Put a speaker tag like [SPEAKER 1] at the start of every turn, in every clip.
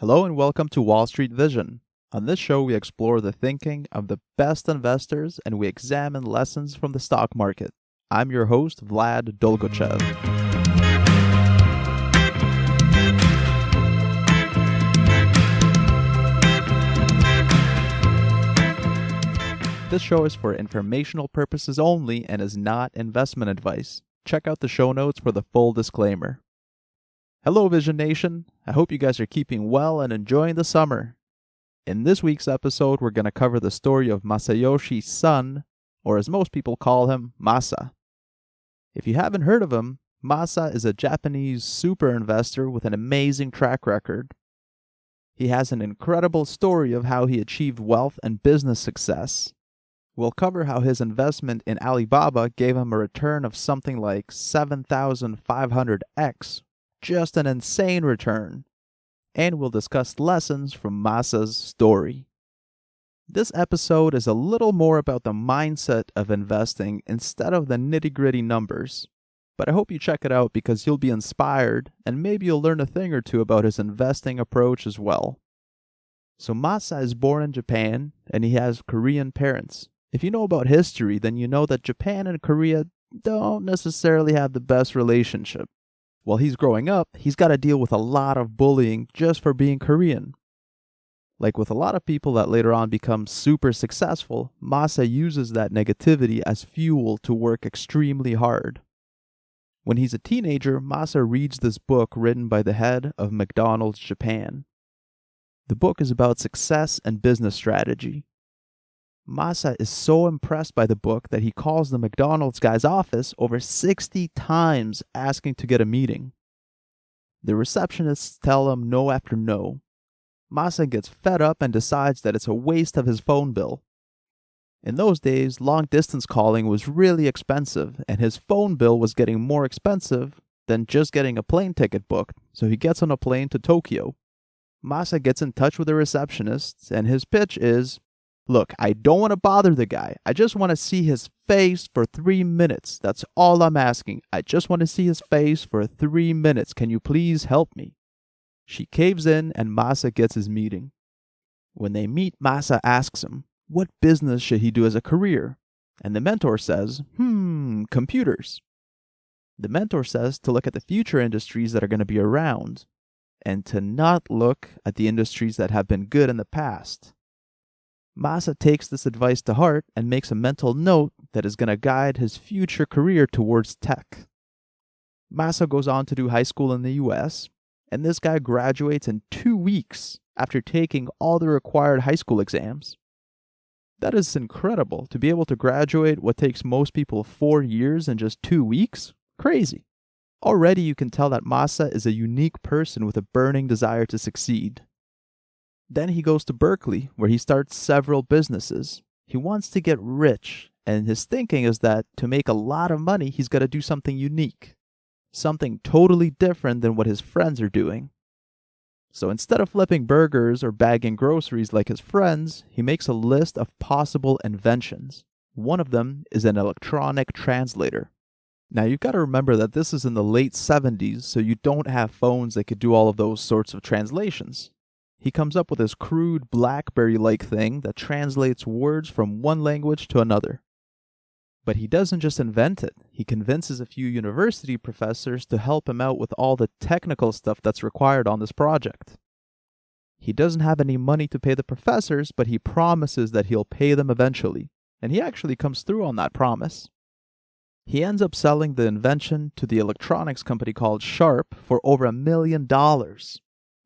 [SPEAKER 1] Hello and welcome to Wall Street Vision. On this show, we explore the thinking of the best investors and we examine lessons from the stock market. I'm your host, Vlad Dolgochev. This show is for informational purposes only and is not investment advice. Check out the show notes for the full disclaimer. Hello, Vision Nation. I hope you guys are keeping well and enjoying the summer. In this week's episode, we're going to cover the story of Masayoshi Son, or as most people call him, Masa. If you haven't heard of him, Masa is a Japanese super investor with an amazing track record. He has an incredible story of how he achieved wealth and business success. We'll cover how his investment in Alibaba gave him a return of something like 7,500x. Just an insane return. And we'll discuss lessons from Masa's story. This episode is a little more about the mindset of investing instead of the nitty-gritty numbers. But I hope you check it out because you'll be inspired and maybe you'll learn a thing or two about his investing approach as well. So Masa is born in Japan and he has Korean parents. If you know about history, then you know that Japan and Korea don't necessarily have the best relationship. While he's growing up, he's got to deal with a lot of bullying just for being Korean. Like with a lot of people that later on become super successful, Masa uses that negativity as fuel to work extremely hard. When he's a teenager, Masa reads this book written by the head of McDonald's Japan. The book is about success and business strategy. Masa is so impressed by the book that he calls the McDonald's guy's office over 60 times asking to get a meeting. The receptionists tell him no after no. Masa gets fed up and decides that it's a waste of his phone bill. In those days, long-distance calling was really expensive, and his phone bill was getting more expensive than just getting a plane ticket booked, so he gets on a plane to Tokyo. Masa gets in touch with the receptionist, and his pitch is, "Look, I don't want to bother the guy. I just want to see his face for 3 minutes. That's all I'm asking. I just want to see his face for 3 minutes. Can you please help me?" She caves in and Masa gets his meeting. When they meet, Masa asks him, what business should he do as a career? And the mentor says, computers. The mentor says to look at the future industries that are going to be around and to not look at the industries that have been good in the past. Masa takes this advice to heart and makes a mental note that is going to guide his future career towards tech. Masa goes on to do high school in the US, and this guy graduates in 2 weeks after taking all the required high school exams. That is incredible, to be able to graduate what takes most people 4 years in just 2 weeks? Crazy. Already you can tell that Masa is a unique person with a burning desire to succeed. Then he goes to Berkeley, where he starts several businesses. He wants to get rich, and his thinking is that to make a lot of money, he's got to do something unique. Something totally different than what his friends are doing. So instead of flipping burgers or bagging groceries like his friends, he makes a list of possible inventions. One of them is an electronic translator. Now you've got to remember that this is in the late 70s, so you don't have phones that could do all of those sorts of translations. He comes up with this crude BlackBerry-like thing that translates words from one language to another. But he doesn't just invent it. He convinces a few university professors to help him out with all the technical stuff that's required on this project. He doesn't have any money to pay the professors, but he promises that he'll pay them eventually. And he actually comes through on that promise. He ends up selling the invention to the electronics company called Sharp for over $1 million.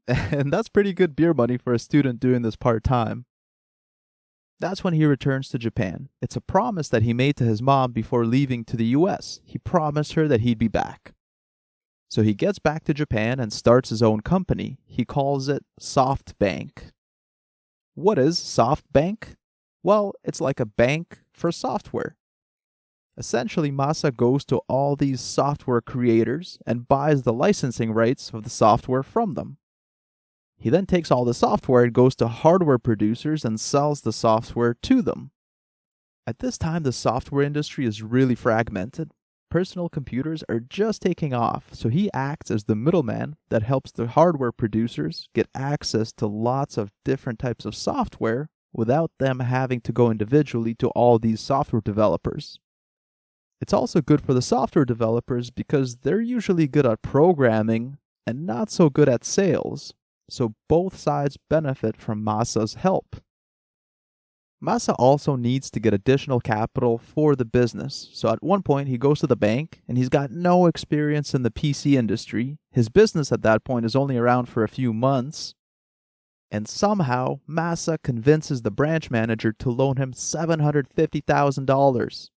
[SPEAKER 1] And that's pretty good beer money for a student doing this part-time. That's when he returns to Japan. It's a promise that he made to his mom before leaving to the US. He promised her that he'd be back. So he gets back to Japan and starts his own company. He calls it Softbank. What is Softbank? Well, it's like a bank for software. Essentially, Masa goes to all these software creators and buys the licensing rights of the software from them. He then takes all the software and goes to hardware producers and sells the software to them. At this time, the software industry is really fragmented. Personal computers are just taking off, so he acts as the middleman that helps the hardware producers get access to lots of different types of software without them having to go individually to all these software developers. It's also good for the software developers because they're usually good at programming and not so good at sales, so both sides benefit from Masa's help. Masa also needs to get additional capital for the business, so at one point he goes to the bank and he's got no experience in the PC industry. His business at that point is only around for a few months, and somehow Masa convinces the branch manager to loan him $750,000.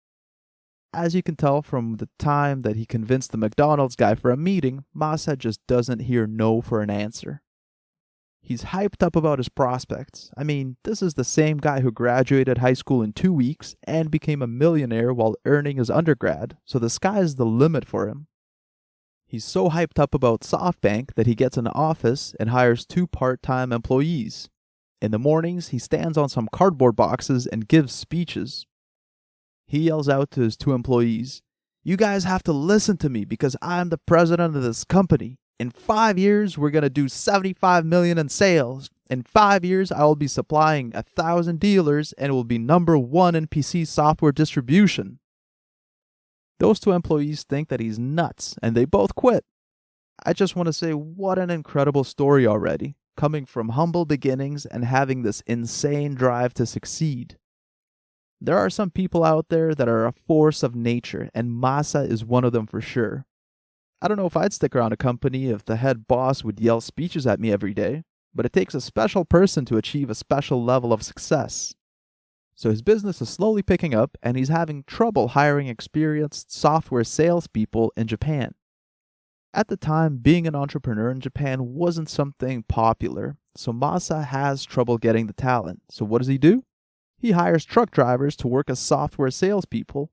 [SPEAKER 1] As you can tell from the time that he convinced the McDonald's guy for a meeting, Masa just doesn't hear no for an answer. He's hyped up about his prospects. I mean, this is the same guy who graduated high school in 2 weeks and became a millionaire while earning his undergrad, so the sky's the limit for him. He's so hyped up about Softbank that he gets an office and hires 2 part-time employees. In the mornings, he stands on some cardboard boxes and gives speeches. He yells out to his 2 employees, "You guys have to listen to me because I'm the president of this company. In 5 years, we're going to do $75 million in sales. In 5 years, I will be supplying 1,000 dealers and will be number 1 in PC software distribution." Those 2 employees think that he's nuts and they both quit. I just want to say what an incredible story already, coming from humble beginnings and having this insane drive to succeed. There are some people out there that are a force of nature, and Masa is one of them for sure. I don't know if I'd stick around a company if the head boss would yell speeches at me every day, but it takes a special person to achieve a special level of success. So his business is slowly picking up, and he's having trouble hiring experienced software salespeople in Japan. At the time, being an entrepreneur in Japan wasn't something popular, so Masa has trouble getting the talent. So what does he do? He hires truck drivers to work as software salespeople.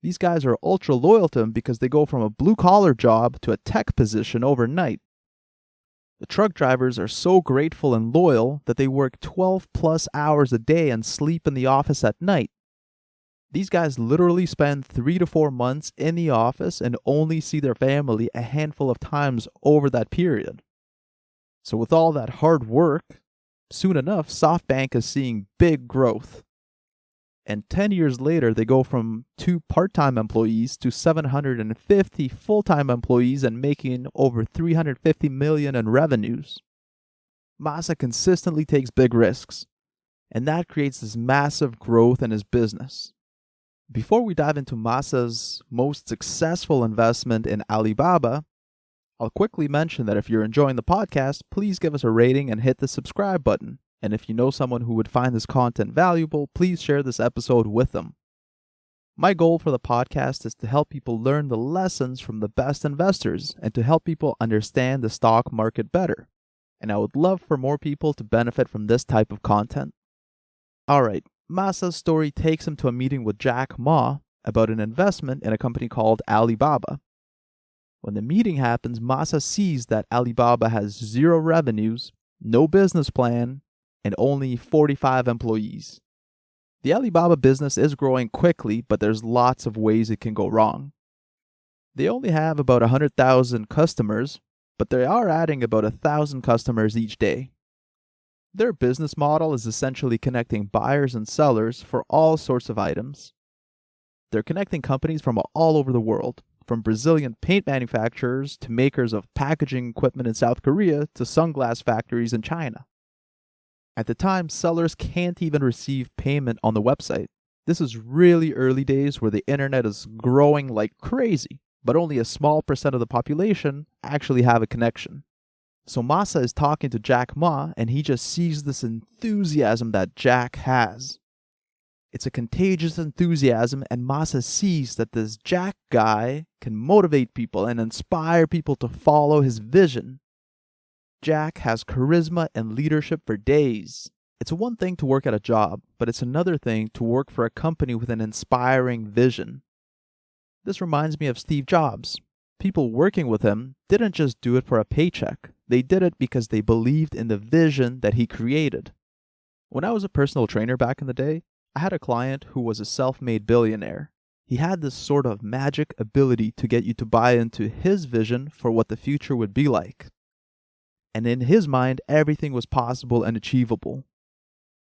[SPEAKER 1] These guys are ultra loyal to him because they go from a blue-collar job to a tech position overnight. The truck drivers are so grateful and loyal that they work 12+ hours a day and sleep in the office at night. These guys literally spend 3 to 4 months in the office and only see their family a handful of times over that period. So with all that hard work, soon enough, Softbank is seeing big growth. And 10 years later, they go from 2 part-time employees to 750 full-time employees and making over $350 million in revenues. Masa consistently takes big risks, and that creates this massive growth in his business. Before we dive into Masa's most successful investment in Alibaba, I'll quickly mention that if you're enjoying the podcast, please give us a rating and hit the subscribe button. And if you know someone who would find this content valuable, please share this episode with them. My goal for the podcast is to help people learn the lessons from the best investors and to help people understand the stock market better. And I would love for more people to benefit from this type of content. Alright, Masa's story takes him to a meeting with Jack Ma about an investment in a company called Alibaba. When the meeting happens, Masa sees that Alibaba has 0 revenues, no business plan, and only 45 employees. The Alibaba business is growing quickly, but there's lots of ways it can go wrong. They only have about 100,000 customers, but they are adding about 1,000 customers each day. Their business model is essentially connecting buyers and sellers for all sorts of items. They're connecting companies from all over the world, from Brazilian paint manufacturers to makers of packaging equipment in South Korea to sunglass factories in China. At the time, sellers can't even receive payment on the website. This is really early days where the internet is growing like crazy, but only a small percent of the population actually have a connection. So Masa is talking to Jack Ma, and he just sees this enthusiasm that Jack has. It's a contagious enthusiasm, and Masa sees that this Jack guy can motivate people and inspire people to follow his vision. Jack has charisma and leadership for days. It's one thing to work at a job, but it's another thing to work for a company with an inspiring vision. This reminds me of Steve Jobs. People working with him didn't just do it for a paycheck. They did it because they believed in the vision that he created. When I was a personal trainer back in the day, I had a client who was a self-made billionaire. He had this sort of magic ability to get you to buy into his vision for what the future would be like. And in his mind, everything was possible and achievable.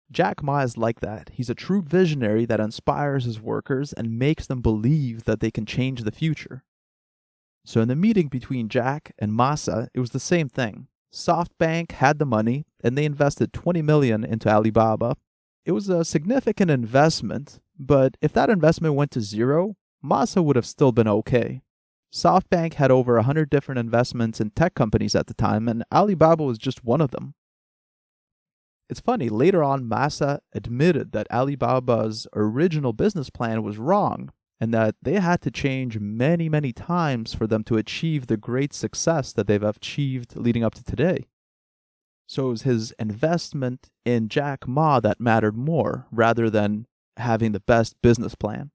[SPEAKER 1] Jack Ma is like that. He's a true visionary that inspires his workers and makes them believe that they can change the future. So in the meeting between Jack and Masa, it was the same thing. Softbank had the money and they invested 20 million into Alibaba. It was a significant investment, but if that investment went to zero, Masa would have still been okay. Softbank had over 100 different investments in tech companies at the time, and Alibaba was just one of them. It's funny, later on, Masa admitted that Alibaba's original business plan was wrong and that they had to change many, many times for them to achieve the great success that they've achieved leading up to today. So it was his investment in Jack Ma that mattered more rather than having the best business plan.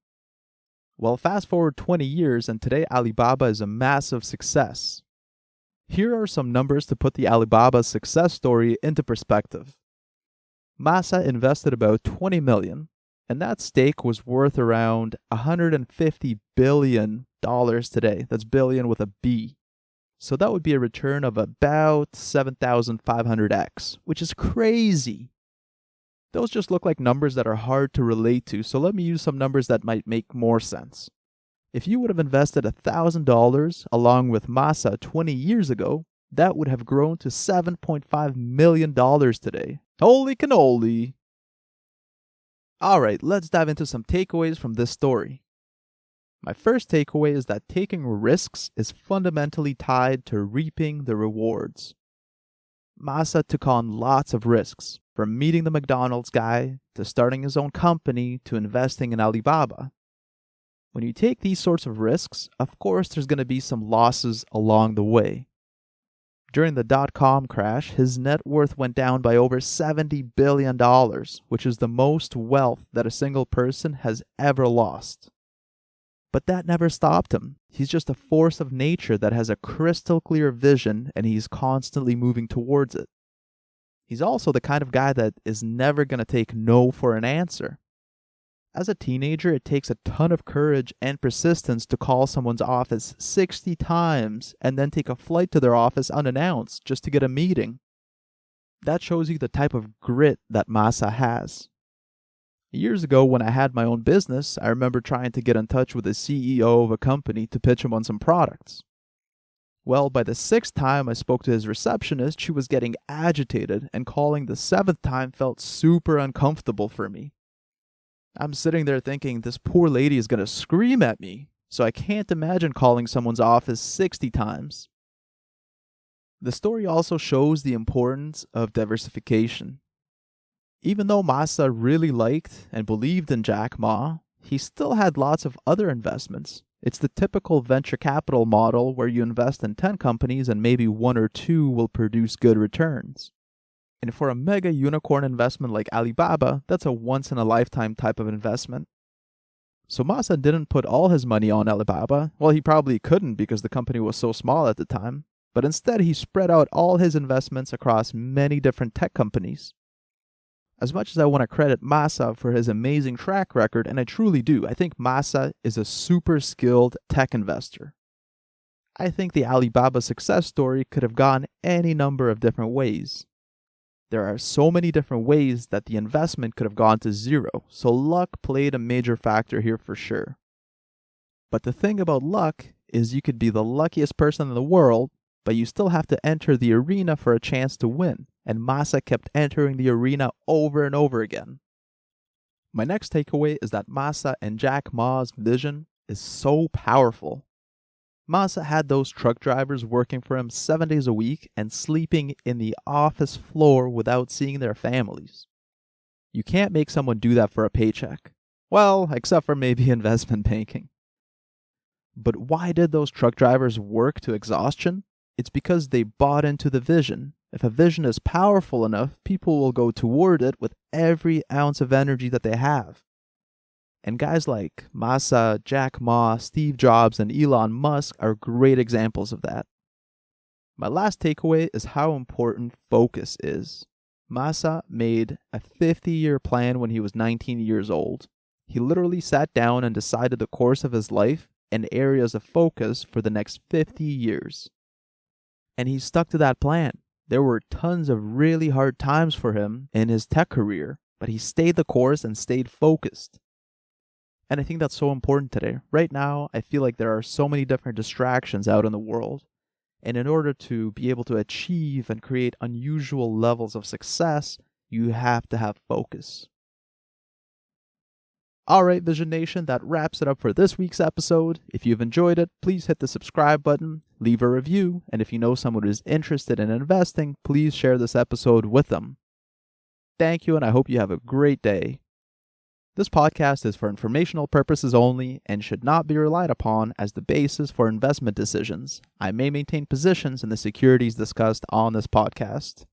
[SPEAKER 1] Well, fast forward 20 years and today Alibaba is a massive success. Here are some numbers to put the Alibaba success story into perspective. Masa invested about 20 million, and that stake was worth around $150 billion today. That's billion with a B. So that would be a return of about 7,500x, which is crazy. Those just look like numbers that are hard to relate to, so let me use some numbers that might make more sense. If you would have invested $1,000 along with Masa 20 years ago, that would have grown to $7.5 million today. Holy cannoli! Alright, let's dive into some takeaways from this story. My first takeaway is that taking risks is fundamentally tied to reaping the rewards. Masa took on lots of risks, from meeting the McDonald's guy, to starting his own company, to investing in Alibaba. When you take these sorts of risks, of course there's going to be some losses along the way. During the dot-com crash, his net worth went down by over $70 billion, which is the most wealth that a single person has ever lost. But that never stopped him. He's just a force of nature that has a crystal clear vision and he's constantly moving towards it. He's also the kind of guy that is never going to take no for an answer. As a teenager, it takes a ton of courage and persistence to call someone's office 60 times and then take a flight to their office unannounced just to get a meeting. That shows you the type of grit that Masa has. Years ago, when I had my own business, I remember trying to get in touch with the CEO of a company to pitch him on some products. Well, by the 6th time I spoke to his receptionist, she was getting agitated, and calling the 7th time felt super uncomfortable for me. I'm sitting there thinking, this poor lady is going to scream at me, so I can't imagine calling someone's office 60 times. The story also shows the importance of diversification. Even though Masa really liked and believed in Jack Ma, he still had lots of other investments. It's the typical venture capital model where you invest in 10 companies and maybe 1 or 2 will produce good returns. And for a mega unicorn investment like Alibaba, that's a once-in-a-lifetime type of investment. So Masa didn't put all his money on Alibaba. Well, he probably couldn't because the company was so small at the time. But instead, he spread out all his investments across many different tech companies. As much as I want to credit Masa for his amazing track record, and I truly do, I think Masa is a super skilled tech investor. I think the Alibaba success story could have gone any number of different ways. There are so many different ways that the investment could have gone to zero, so luck played a major factor here for sure. But the thing about luck is you could be the luckiest person in the world, but you still have to enter the arena for a chance to win, and Masa kept entering the arena over and over again. My next takeaway is that Masa and Jack Ma's vision is so powerful. Masa had those truck drivers working for him 7 days a week and sleeping in the office floor without seeing their families. You can't make someone do that for a paycheck. Well, except for maybe investment banking. But why did those truck drivers work to exhaustion? It's because they bought into the vision. If a vision is powerful enough, people will go toward it with every ounce of energy that they have. And guys like Masa, Jack Ma, Steve Jobs, and Elon Musk are great examples of that. My last takeaway is how important focus is. Masa made a 50-year plan when he was 19 years old. He literally sat down and decided the course of his life and areas of focus for the next 50 years. And he stuck to that plan. There were tons of really hard times for him in his tech career, but he stayed the course and stayed focused. And I think that's so important today. Right now, I feel like there are so many different distractions out in the world. And in order to be able to achieve and create unusual levels of success, you have to have focus. All right, Vision Nation, that wraps it up for this week's episode. If you've enjoyed it, please hit the subscribe button, leave a review, and if you know someone who is interested in investing, please share this episode with them. Thank you, and I hope you have a great day. This podcast is for informational purposes only and should not be relied upon as the basis for investment decisions. I may maintain positions in the securities discussed on this podcast.